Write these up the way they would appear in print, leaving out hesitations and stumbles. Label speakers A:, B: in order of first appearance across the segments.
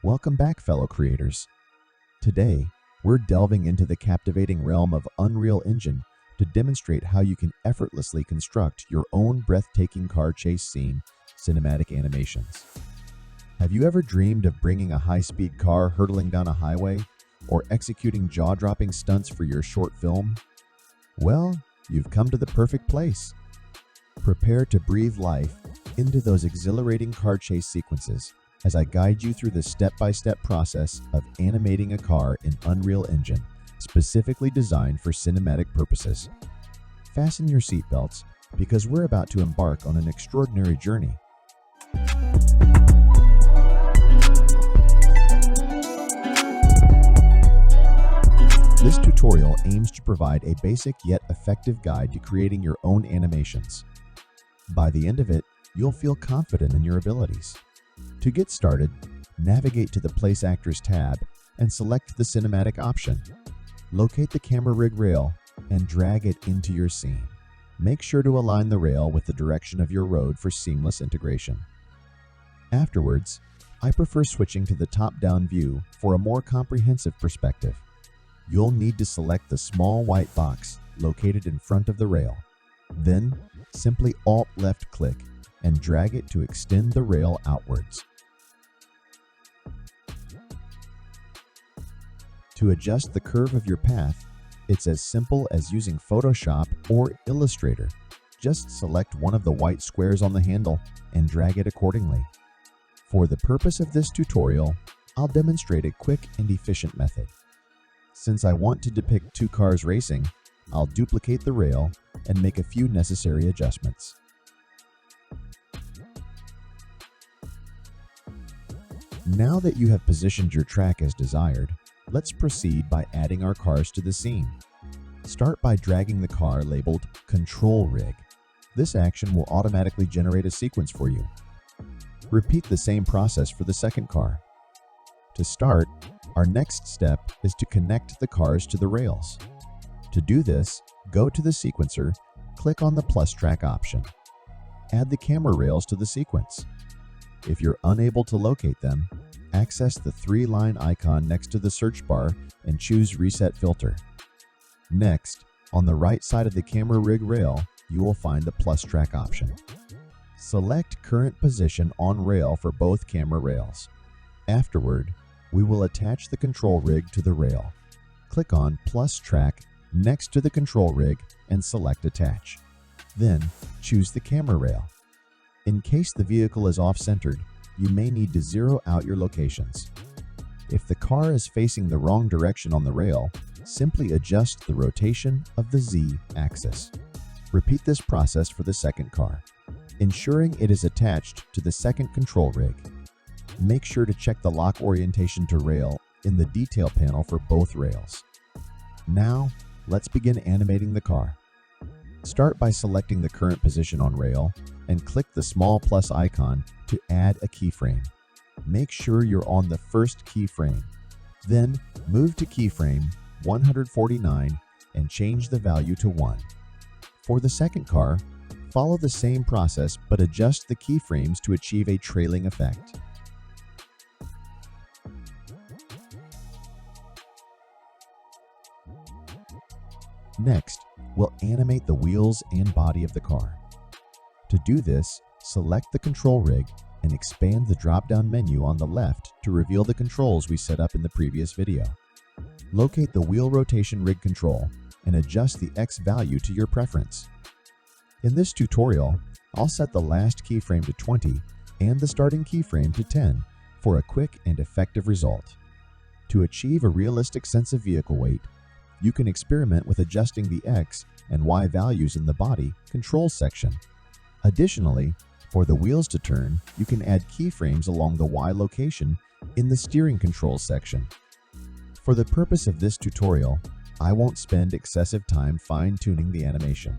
A: Welcome back, fellow creators. Today, we're delving into the captivating realm of Unreal Engine to demonstrate how you can effortlessly construct your own breathtaking car chase scene cinematic animations. Have you ever dreamed of bringing a high-speed car hurtling down a highway or executing jaw-dropping stunts for your short film? Well, you've come to the perfect place. Prepare to breathe life into those exhilarating car chase sequences as I guide you through the step-by-step process of animating a car in Unreal Engine, specifically designed for cinematic purposes. Fasten your seatbelts because we're about to embark on an extraordinary journey. This tutorial aims to provide a basic yet effective guide to creating your own animations. By the end of it, you'll feel confident in your abilities. To get started, navigate to the Place Actors tab and select the cinematic option. Locate the camera rig rail and drag it into your scene. Make sure to align the rail with the direction of your road for seamless integration. Afterwards, I prefer switching to the top-down view for a more comprehensive perspective. You'll need to select the small white box located in front of the rail. Then, simply Alt-left click and drag it to extend the rail outwards. To adjust the curve of your path, it's as simple as using Photoshop or Illustrator. Just select one of the white squares on the handle and drag it accordingly. For the purpose of this tutorial, I'll demonstrate a quick and efficient method. Since I want to depict two cars racing, I'll duplicate the rail and make a few necessary adjustments. Now that you have positioned your track as desired, let's proceed by adding our cars to the scene. Start by dragging the car labeled Control Rig. This action will automatically generate a sequence for you. Repeat the same process for the second car. To start, our next step is to connect the cars to the rails. To do this, go to the sequencer, click on the plus track option. Add the camera rails to the sequence. If you're unable to locate them, access the three-line icon next to the search bar and choose Reset Filter. Next, on the right side of the camera rig rail, you will find the plus track option. Select current position on rail for both camera rails. Afterward, we will attach the control rig to the rail. Click on plus track next to the control rig and select Attach. Then, choose the camera rail. In case the vehicle is off-centered, you may need to zero out your locations. If the car is facing the wrong direction on the rail, simply adjust the rotation of the Z-axis. Repeat this process for the second car, ensuring it is attached to the second control rig. Make sure to check the lock orientation to rail in the detail panel for both rails. Now, let's begin animating the car. Start by selecting the current position on rail and click the small plus icon to add a keyframe. Make sure you're on the first keyframe. Then, move to keyframe 149 and change the value to 1. For the second car, follow the same process but adjust the keyframes to achieve a trailing effect. Next, we'll animate the wheels and body of the car. To do this, select the control rig and expand the drop-down menu on the left to reveal the controls we set up in the previous video. Locate the wheel rotation rig control and adjust the X value to your preference. In this tutorial, I'll set the last keyframe to 20 and the starting keyframe to 10 for a quick and effective result. To achieve a realistic sense of vehicle weight, you can experiment with adjusting the X and Y values in the body controls section. Additionally, for the wheels to turn, you can add keyframes along the Y location in the steering controls section. For the purpose of this tutorial, I won't spend excessive time fine-tuning the animation.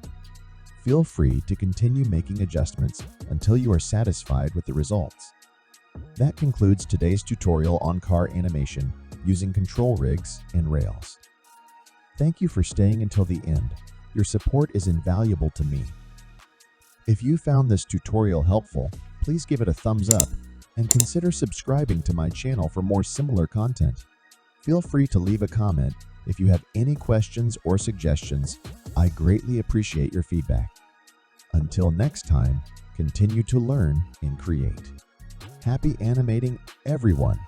A: Feel free to continue making adjustments until you are satisfied with the results. That concludes today's tutorial on car animation using control rigs and rails. Thank you for staying until the end. Your support is invaluable to me. If you found this tutorial helpful, please give it a thumbs up and consider subscribing to my channel for more similar content. Feel free to leave a comment if you have any questions or suggestions. I greatly appreciate your feedback. Until next time, continue to learn and create. Happy animating, everyone!